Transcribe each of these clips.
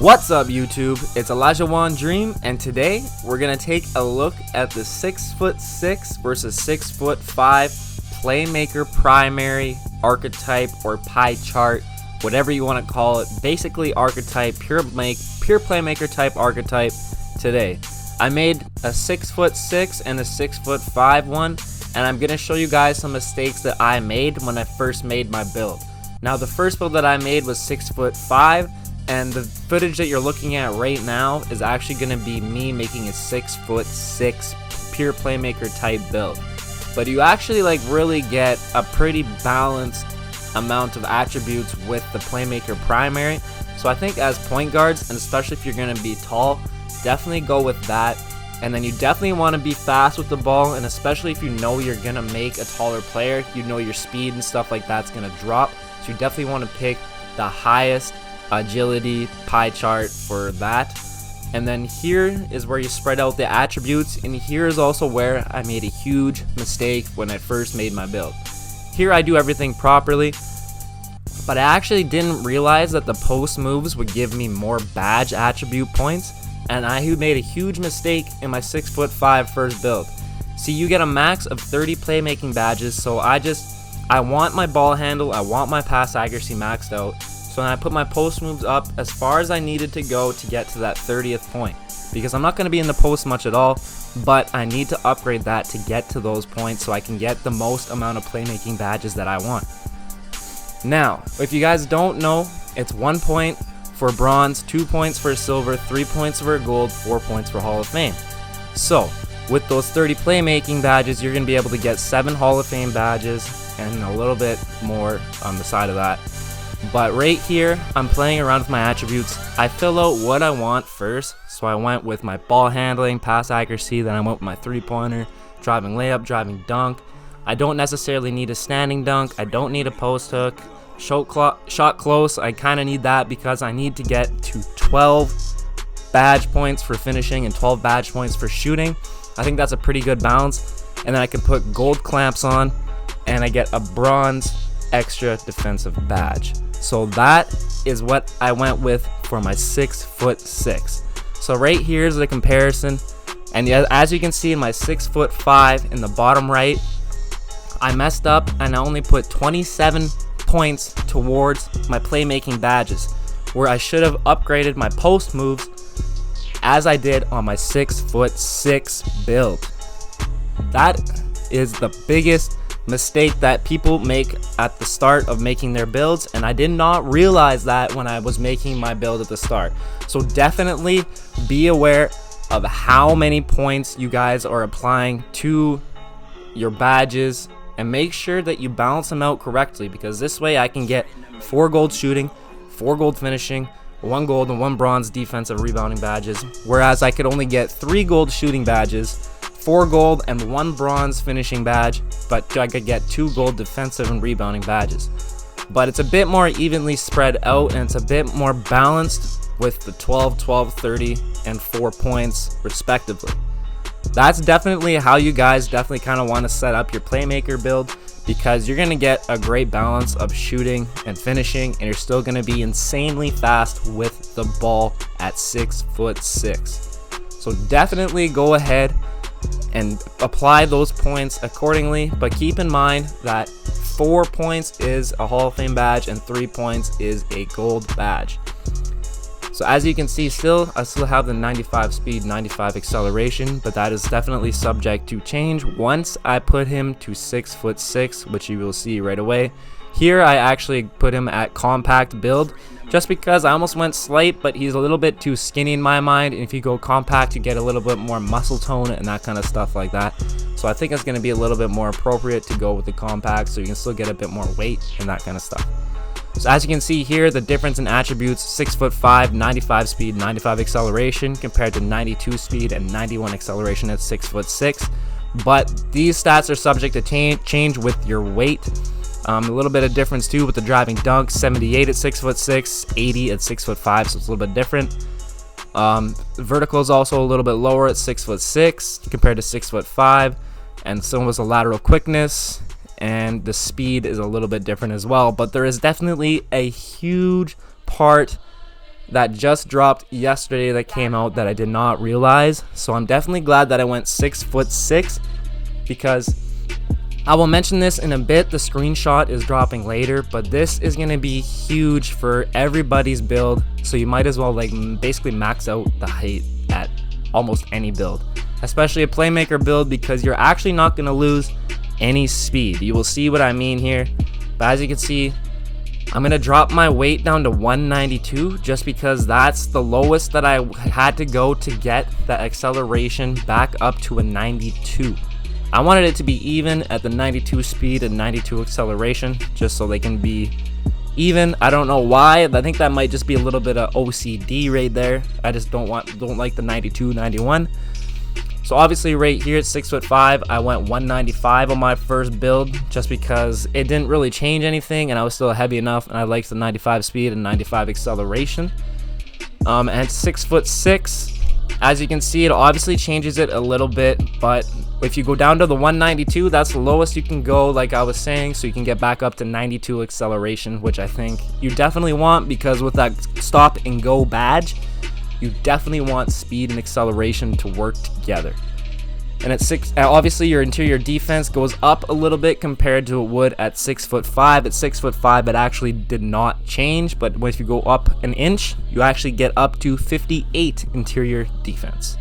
What's up YouTube? It's Elijah Wan Dream, and today we're gonna take a look at the 6'6" versus 6'5" Playmaker primary archetype or pie chart, whatever you want to call it. Basically archetype, pure Playmaker type archetype today. I made a 6'6" and a 6'5" one, and I'm gonna show you guys some mistakes that I made when I first made my build. Now the first build that I made was 6'5", and the footage that you're looking at right now is actually going to be me making a 6'6" pure Playmaker type build. But you actually really get a pretty balanced amount of attributes with the Playmaker primary. So I think as point guards, and especially if you're going to be tall, definitely go with that. And then you definitely want to be fast with the ball, and especially if you know you're going to make a taller player, you know your speed and stuff like that's going to drop. So you definitely want to pick the highest agility pie chart for that. And then here is where you spread out the attributes, and here is also where I made a huge mistake when I first made my build. Here I do everything properly, but I actually didn't realize that the post moves would give me more badge attribute points, and I made a huge mistake in my 6'5" first build. See, you get a max of 30 playmaking badges, so I want my ball handle, I want my pass accuracy maxed out. So I put my post moves up as far as I needed to go to get to that 30th point, because I'm not going to be in the post much at all, but I need to upgrade that to get to those points so I can get the most amount of playmaking badges that I want. Now, if you guys don't know, it's 1 point for bronze, 2 points for silver, 3 points for gold, 4 points for Hall of Fame. So with those 30 playmaking badges, you're going to be able to get 7 Hall of Fame badges and a little bit more on the side of that. But right here, I'm playing around with my attributes. I fill out what I want first, so I went with my ball handling, pass accuracy, then I went with my 3-pointer, driving layup, driving dunk. I don't necessarily need a standing dunk, I don't need a post hook. Shot close, I kind of need that because I need to get to 12 badge points for finishing and 12 badge points for shooting. I think that's a pretty good balance. And then I can put gold clamps on, and I get a bronze extra defensive badge. So that is what I went with for my 6'6". So right here is the comparison, and as you can see in my 6'5" in the bottom right, I messed up and I only put 27 points towards my playmaking badges, where I should have upgraded my post moves as I did on my 6'6" build. That is the biggest mistake that people make at the start of making their builds, and I did not realize that when I was making my build at the start. So definitely be aware of how many points you guys are applying to your badges, and make sure that you balance them out correctly, because this way I can get 4 gold shooting, 4 gold finishing, 1 gold and 1 bronze defensive rebounding badges, whereas I could only get 3 gold shooting badges, 4 gold and 1 bronze finishing badge, but I could get 2 gold defensive and rebounding badges. But it's a bit more evenly spread out, and it's a bit more balanced with the 12, 12, 30, and 4 points respectively. That's definitely how you guys definitely kind of want to set up your Playmaker build, because you're going to get a great balance of shooting and finishing, and you're still going to be insanely fast with the ball at 6'6". So definitely go ahead and apply those points accordingly, but keep in mind that 4 points is a Hall of Fame badge and 3 points is a gold badge. So as you can see, I still have the 95 speed, 95 acceleration, but that is definitely subject to change once I put him to 6'6", which you will see right away. Here I actually put him at compact build, just because I almost went slight, but he's a little bit too skinny in my mind, and if you go compact you get a little bit more muscle tone and that kind of stuff like that. So I think it's going to be a little bit more appropriate to go with the compact, so you can still get a bit more weight and that kind of stuff. So as you can see here, the difference in attributes: 6'5", 95 speed, 95 acceleration, compared to 92 speed and 91 acceleration at 6'6". But these stats are subject to change with your weight. A little bit of difference too with the driving dunk: 78 at 6'6", 80 at 6'5", so it's a little bit different. Vertical is also a little bit lower at 6'6" compared to 6'5", and so was the lateral quickness, and the speed is a little bit different as well. But there is definitely a huge part that just dropped yesterday that came out that I did not realize. So I'm definitely glad that I went 6'6", because I will mention this in a bit. The screenshot is dropping later, but this is going to be huge for everybody's build. So you might as well like basically max out the height at almost any build, especially a Playmaker build, because you're actually not going to lose any speed. You will see what I mean here. But as you can see, I'm going to drop my weight down to 192 just because that's the lowest that I had to go to get the acceleration back up to a 92. I wanted it to be even at the 92 speed and 92 acceleration, just so they can be even. I don't know why. I think that might just be a little bit of OCD right there. I just don't like the 92, 91. So obviously right here at 6'5", I went 195 on my first build just because it didn't really change anything and I was still heavy enough and I liked the 95 speed and 95 acceleration. And 6'6", as you can see, it obviously changes it a little bit, but if you go down to the 192, that's the lowest you can go, like I was saying, so you can get back up to 92 acceleration, which I think you definitely want, because with that stop and go badge, you definitely want speed and acceleration to work together. And at 6, obviously your interior defense goes up a little bit compared to it would at 6'5". At 6'5", it actually did not change, but if you go up an inch, you actually get up to 58 interior defense.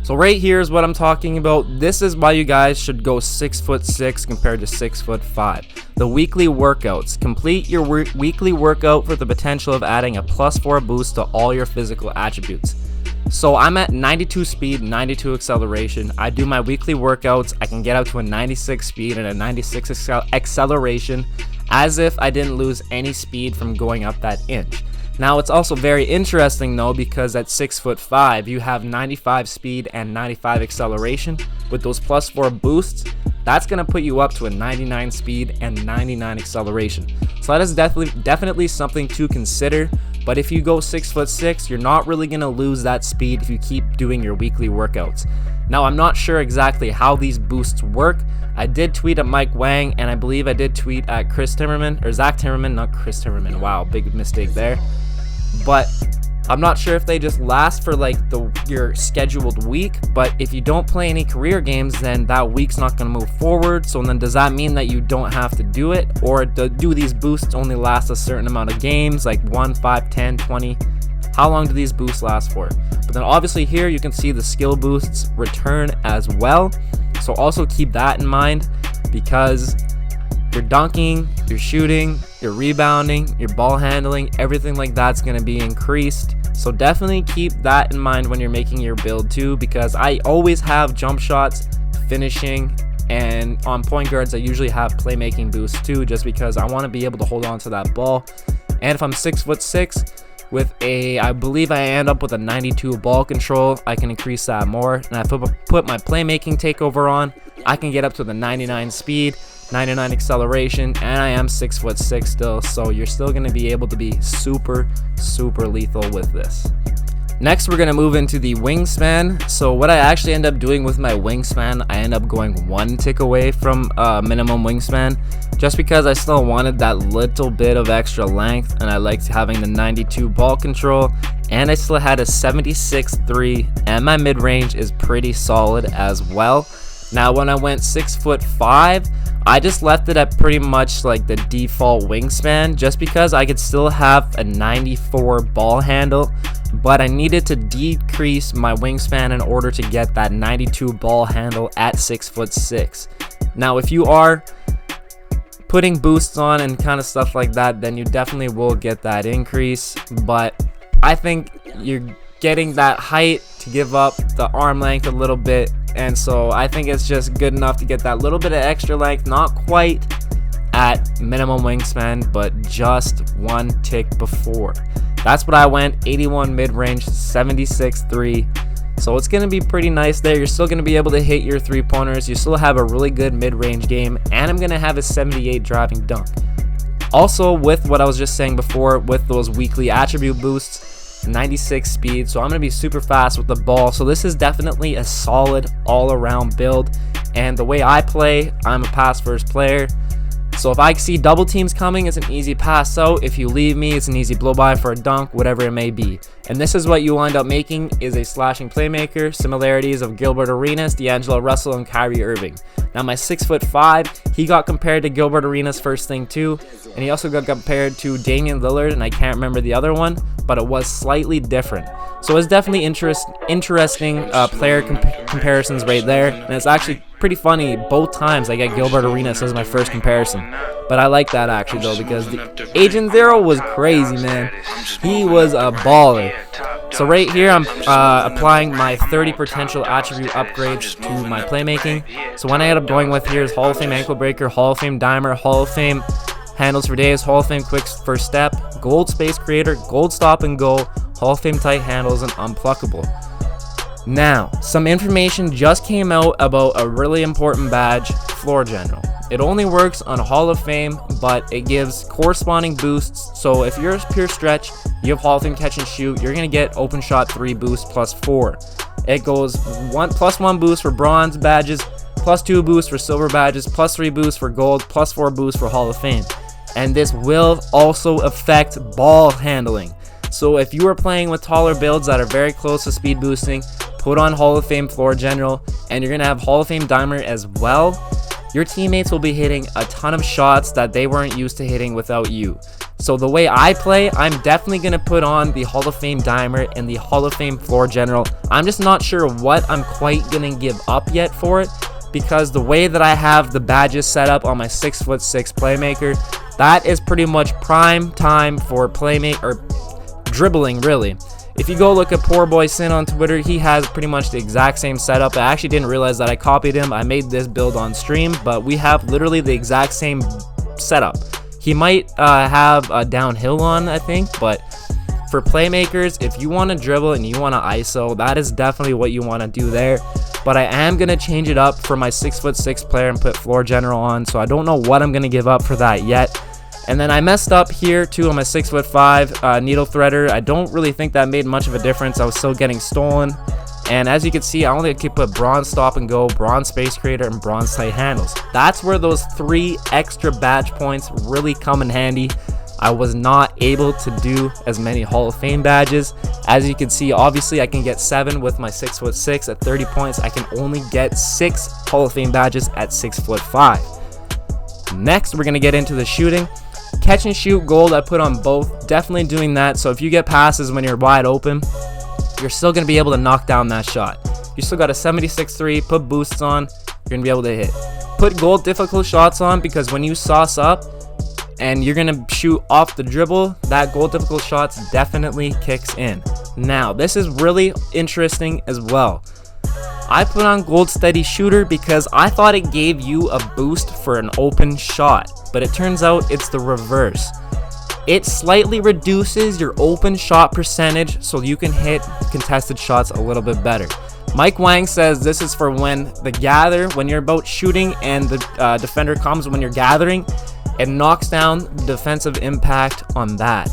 So right here is what I'm talking about. This is why you guys should go 6'6" compared to 6'5". The weekly workouts. Complete your weekly workout for the potential of adding a +4 boost to all your physical attributes. So I'm at 92 speed, 92 acceleration. I do my weekly workouts. I can get up to a 96 speed and a 96 acceleration as if I didn't lose any speed from going up that inch. Now it's also very interesting though, because at 6'5", you have 95 speed and 95 acceleration. With those +4 boosts, that's gonna put you up to a 99 speed and 99 acceleration. So that is definitely something to consider. But if you go 6'6", you're not really gonna lose that speed if you keep doing your weekly workouts. Now I'm not sure exactly how these boosts work. I did tweet at Mike Wang, and I believe I did tweet at Chris Timmerman, or Zach Timmerman, not Chris Timmerman. Wow, big mistake there. But I'm not sure if they just last for like your scheduled week, but if you don't play any career games, then that week's not going to move forward. So then does that mean that you don't have to do it, or do these boosts only last a certain amount of games, like 1, 5, 10, 20? How long do these boosts last for? But then obviously here you can see the skill boosts return as well. So also keep that in mind, because your dunking, your shooting, your rebounding, your ball handling, everything like that's going to be increased. So definitely keep that in mind when you're making your build too, because I always have jump shots, finishing, and on point guards I usually have playmaking boosts too, just because I want to be able to hold on to that ball. And if I'm 6'6", with I believe I end up with a 92 ball control, I can increase that more. And I put my playmaking takeover on, I can get up to the 99 speed, 99 acceleration, and I am 6'6" still, so you're still going to be able to be super lethal with this. Next, we're going to move into the wingspan. So what I actually end up doing with my wingspan, I end up going 1 tick away from minimum wingspan, just because I still wanted that little bit of extra length, and I liked having the 92 ball control, and I still had a 76.3, and my mid-range is pretty solid as well. Now when I went 6'5", I just left it at pretty much like the default wingspan, just because I could still have a 94 ball handle, but I needed to decrease my wingspan in order to get that 92 ball handle at 6'6". Now if you are putting boosts on and kind of stuff like that, then you definitely will get that increase, but I think you're getting that height to give up the arm length a little bit, and so I think it's just good enough to get that little bit of extra length, not quite at minimum wingspan, but just 1 tick before. That's what I went, 81 mid-range, 76.3. So it's going to be pretty nice there. You're still going to be able to hit your 3-pointers. You still have a really good mid-range game, and I'm going to have a 78 driving dunk. Also, with what I was just saying before, with those weekly attribute boosts, 96 speed, so I'm going to be super fast with the ball. So this is definitely a solid all-around build, and the way I play, I'm a pass-first player. So if I see double teams coming, it's an easy pass out. If you leave me, it's an easy blow by for a dunk, whatever it may be. And this is what you wind up making, is a slashing playmaker. Similarities of Gilbert Arenas, D'Angelo Russell, and Kyrie Irving. Now my 6'5", he got compared to Gilbert Arenas first thing too, and he also got compared to Damian Lillard, and I can't remember the other one, but it was slightly different. So it's definitely interesting player comparisons right there, and it's actually pretty funny both times I get Gilbert Arenas as my first comparison. But I like that actually though, because the Agent Zero was crazy, man. He was a baller. So right here I'm applying my 30 potential attribute upgrades to my playmaking. So what I end up going with here is Hall of Fame ankle breaker, Hall of Fame dimer, Hall of Fame handles for days, Hall of Fame quick first step, gold space creator, gold stop and go, Hall of Fame tight handles, and unpluckable. Now, some information just came out about a really important badge, Floor General. It only works on Hall of Fame, but it gives corresponding boosts. So if you're a pure stretch, you have Hall of Fame catch and shoot, you're going to get open shot 3 boost plus 4. It goes +1 boost for bronze badges, +2 boost for silver badges, +3 boost for gold, +4 boost for Hall of Fame. And this will also affect ball handling. So if you are playing with taller builds that are very close to speed boosting, put on Hall of Fame Floor General, and you're going to have Hall of Fame Dimer as well. Your teammates will be hitting a ton of shots that they weren't used to hitting without you. So the way I play, I'm definitely going to put on the Hall of Fame Dimer and the Hall of Fame Floor General. I'm just not sure what I'm quite going to give up yet for it, because the way that I have the badges set up on my 6'6" playmaker, that is pretty much prime time for dribbling, really. If you go look at Poor Boy Sin on Twitter, he has pretty much the exact same setup. I actually didn't realize that I copied him. I made this build on stream, but we have literally the exact same setup. He might have a downhill on, I think, but for playmakers, if you want to dribble and you want to ISO, that is definitely what you want to do there. But I am going to change it up for my 6'6" player and put Floor General on, so I don't know what I'm going to give up for that yet. And then I messed up here too on my 6'5" needle threader. I don't really think that made much of a difference. I was still getting stolen. And as you can see, I only could put bronze stop and go, bronze space creator, and bronze tight handles. That's where those 3 extra badge points really come in handy. I was not able to do as many Hall of Fame badges. As you can see, obviously I can get 7 with my 6'6". At 30 points, I can only get 6 Hall of Fame badges at 6'5". Next, we're going to get into the shooting. Catch and shoot gold, I put on both. Definitely doing that, so if you get passes when you're wide open, you're still going to be able to knock down that shot. You still got a 76-3, put boosts on, you're going to be able to hit. Put gold difficult shots on, because when you sauce up and you're going to shoot off the dribble, that gold difficult shots definitely kicks in. Now, this is really interesting as well. I put on gold steady shooter because I thought it gave you a boost for an open shot, but it turns out it's the reverse. It slightly reduces your open shot percentage so you can hit contested shots a little bit better. Mike Wang says this is for when you're about shooting and the defender comes when you're gathering, it knocks down the defensive impact on that.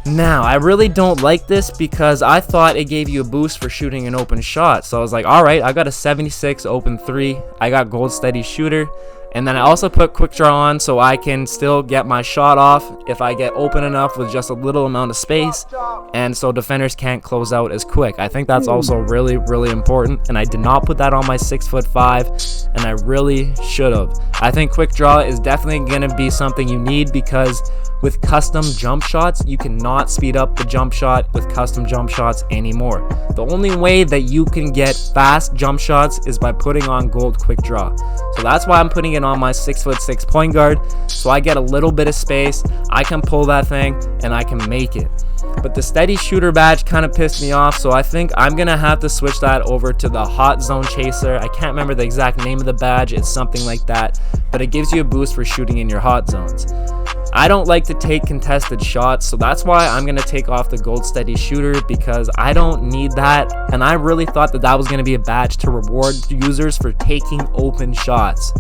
Now, I really don't like this because I thought it gave you a boost for shooting an open shot. So I was like, alright, I got a 76 open 3. I got gold steady shooter. And then I also put quick draw on so I can still get my shot off if I get open enough with just a little amount of space. And so defenders can't close out as quick. I think that's also really, really important. And I did not put that on my 6'5", and I really should have. I think quick draw is definitely going to be something you need because with custom jump shots, you cannot speed up the jump shot with custom jump shots anymore. The only way that you can get fast jump shots is by putting on gold quick draw. So that's why I'm putting it on my 6'6" point guard, so I get a little bit of space, I can pull that thing, and I can make it. But the steady shooter badge kind of pissed me off, so I think I'm going to have to switch that over to the hot zone chaser. I can't remember the exact name of the badge, it's something like that, but it gives you a boost for shooting in your hot zones. I don't like to take contested shots, so that's why I'm going to take off the gold steady shooter because I don't need that, and I really thought that that was going to be a badge to reward users for taking open shots.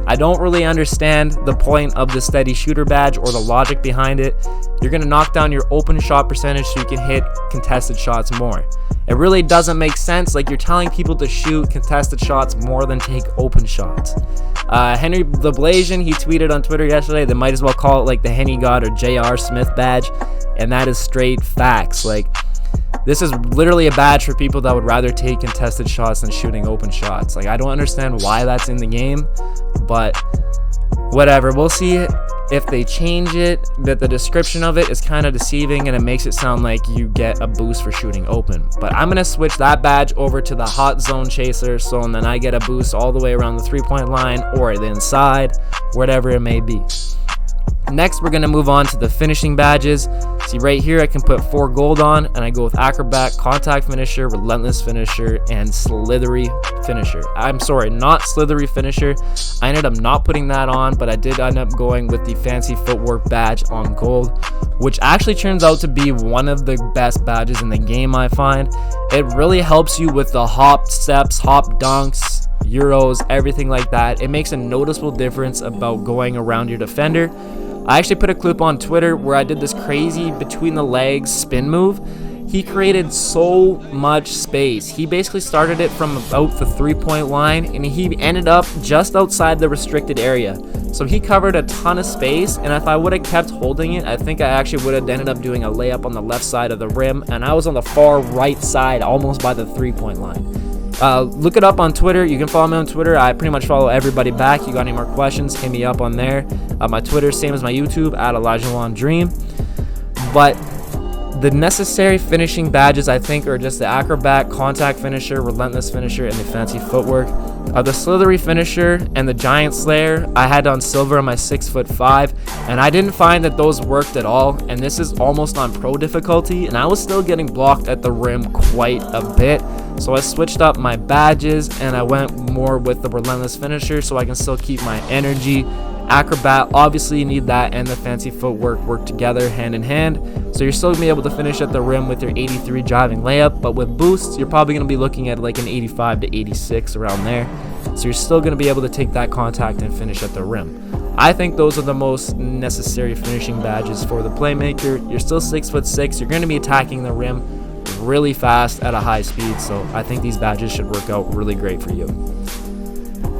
I don't really understand the point of the steady shooter badge or the logic behind it. You're going to knock down your open shot percentage so you can hit contested shots more. It really doesn't make sense. Like, you're telling people to shoot contested shots more than take open shots. Henry the Blasian, he tweeted on Twitter yesterday, they might as well call it like the Henny God or J.R. Smith badge, and that is straight facts. Like, this is literally a badge for people that would rather take contested shots than shooting open shots. Like, I don't understand why that's in the game, but whatever. We'll see if they change it. That the description of it is kind of deceiving and it makes it sound like you get a boost for shooting open. But I'm gonna switch that badge over to the hot zone chaser, so and then I get a boost all the way around the 3-point line or the inside, whatever it may be. Next, we're going to move on to the finishing badges. See, right here I can put 4 gold on, and I go with Acrobat, Contact Finisher, Relentless Finisher, and Slithery Finisher. I'm sorry, not Slithery Finisher. I ended up not putting that on, but I did end up going with the Fancy Footwork badge on gold, which actually turns out to be one of the best badges in the game, I find. It really helps you with the hop steps, hop dunks, Euros, everything like that. It makes a noticeable difference about going around your defender. I actually put a clip on Twitter where I did this crazy between the legs spin move. He created so much space. He basically started it from about the 3-point line, and he ended up just outside the restricted area. So he covered a ton of space, and if I would have kept holding it, I think I actually would have ended up doing a layup on the left side of the rim, and I was on the far right side, almost by the 3-point line. Look it up on Twitter. You can follow me on Twitter. I pretty much follow everybody back. You got any more questions, hit me up on there. My Twitter, same as my YouTube, at ElijahJuanDream. But the necessary finishing badges, I think, are just the Acrobat, Contact Finisher, Relentless Finisher, and the Fancy Footwork. The Slithery Finisher and the Giant Slayer, I had on silver on my 6'5", and I didn't find that those worked at all. And this is almost on pro difficulty, and I was still getting blocked at the rim quite a bit. So I switched up my badges and I went more with the Relentless Finisher so I can still keep my energy. Acrobat, obviously you need that, and the Fancy Footwork work together hand in hand, so you're still gonna be able to finish at the rim with your 83 driving layup, but with boosts you're probably gonna be looking at like an 85 to 86 around there, so you're still gonna be able to take that contact and finish at the rim. I think those are the most necessary finishing badges for the Playmaker. You're still 6'6", you're gonna be attacking the rim really fast at a high speed, so I think these badges should work out really great for you.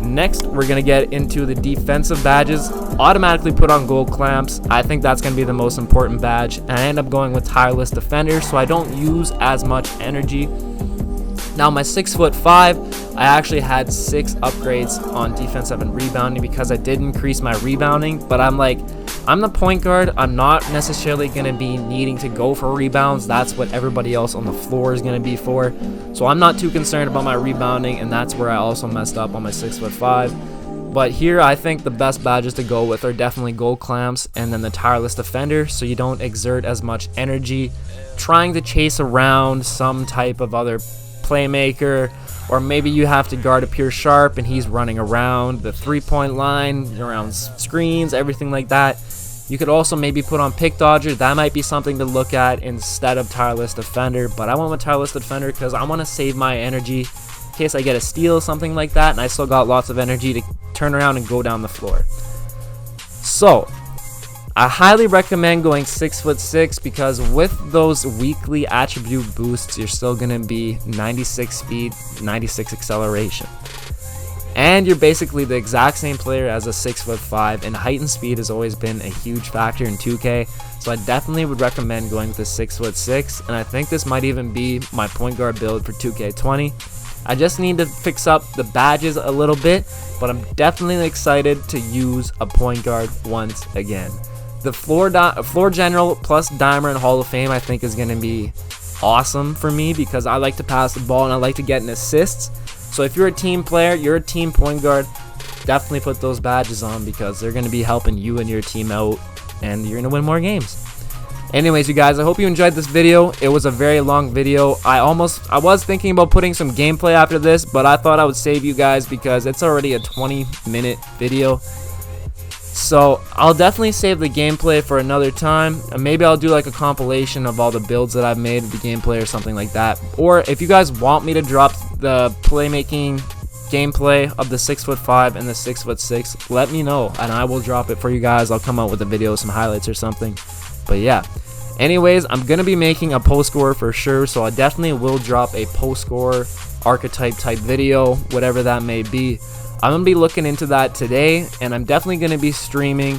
Next, we're going to get into the defensive badges. Automatically put on gold clamps. I think that's going to be the most important badge, and I end up going with Tireless Defender, so I don't use as much energy. Now, my 6'5", I actually had 6 upgrades on defensive and rebounding because I did increase my rebounding, but I'm the point guard. I'm not necessarily going to be needing to go for rebounds. That's what everybody else on the floor is going to be for. So I'm not too concerned about my rebounding, and that's where I also messed up on my 6'5". But here I think the best badges to go with are definitely gold clamps and then the Tireless Defender, so you don't exert as much energy trying to chase around some type of other playmaker, or maybe you have to guard a pure sharp and he's running around the 3-point line, around screens, everything like that. You could also maybe put on Pick Dodger. That might be something to look at instead of Tireless Defender, but I went with Tireless Defender because I want to save my energy in case I get a steal, something like that, and I still got lots of energy to turn around and go down the floor. So I highly recommend going 6'6", because with those weekly attribute boosts, you're still going to be 96 speed, 96 acceleration. And you're basically the exact same player as a 6'5", and height and speed has always been a huge factor in 2K. So I definitely would recommend going with the 6'6", and I think this might even be my point guard build for 2K20. I just need to fix up the badges a little bit, but I'm definitely excited to use a point guard once again. The floor general plus Dimer and Hall of Fame I think is going to be awesome for me because I like to pass the ball and I like to get an assists. So if you're a team player, you're a team point guard, definitely put those badges on because they're going to be helping you and your team out, and you're going to win more games. Anyways, you guys, I hope you enjoyed this video. It was a very long video. I was thinking about putting some gameplay after this, but I thought I would save you guys because it's already a 20-minute video. So I'll definitely save the gameplay for another time, and maybe I'll do like a compilation of all the builds that I've made with the gameplay or something like that. Or if you guys want me to drop the playmaking gameplay of the 6'5" and the 6'6", let me know and I will drop it for you guys. I'll come out with a video, some highlights or something. But yeah, Anyways, I'm gonna be making a post score for sure, so I definitely will drop a post score archetype type video, whatever that may be. I'm gonna be looking into that today, and I'm definitely gonna be streaming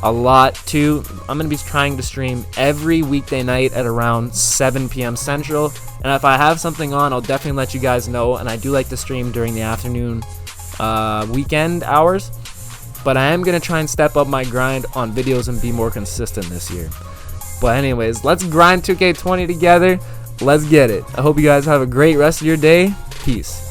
a lot too. I'm gonna be trying to stream every weekday night at around 7 p.m. Central, and if I have something on, I'll definitely let you guys know. And I do like to stream during the afternoon weekend hours, but I am gonna try and step up my grind on videos and be more consistent this year. But anyways, let's grind 2K20 together. Let's get it. I hope you guys have a great rest of your day. Peace.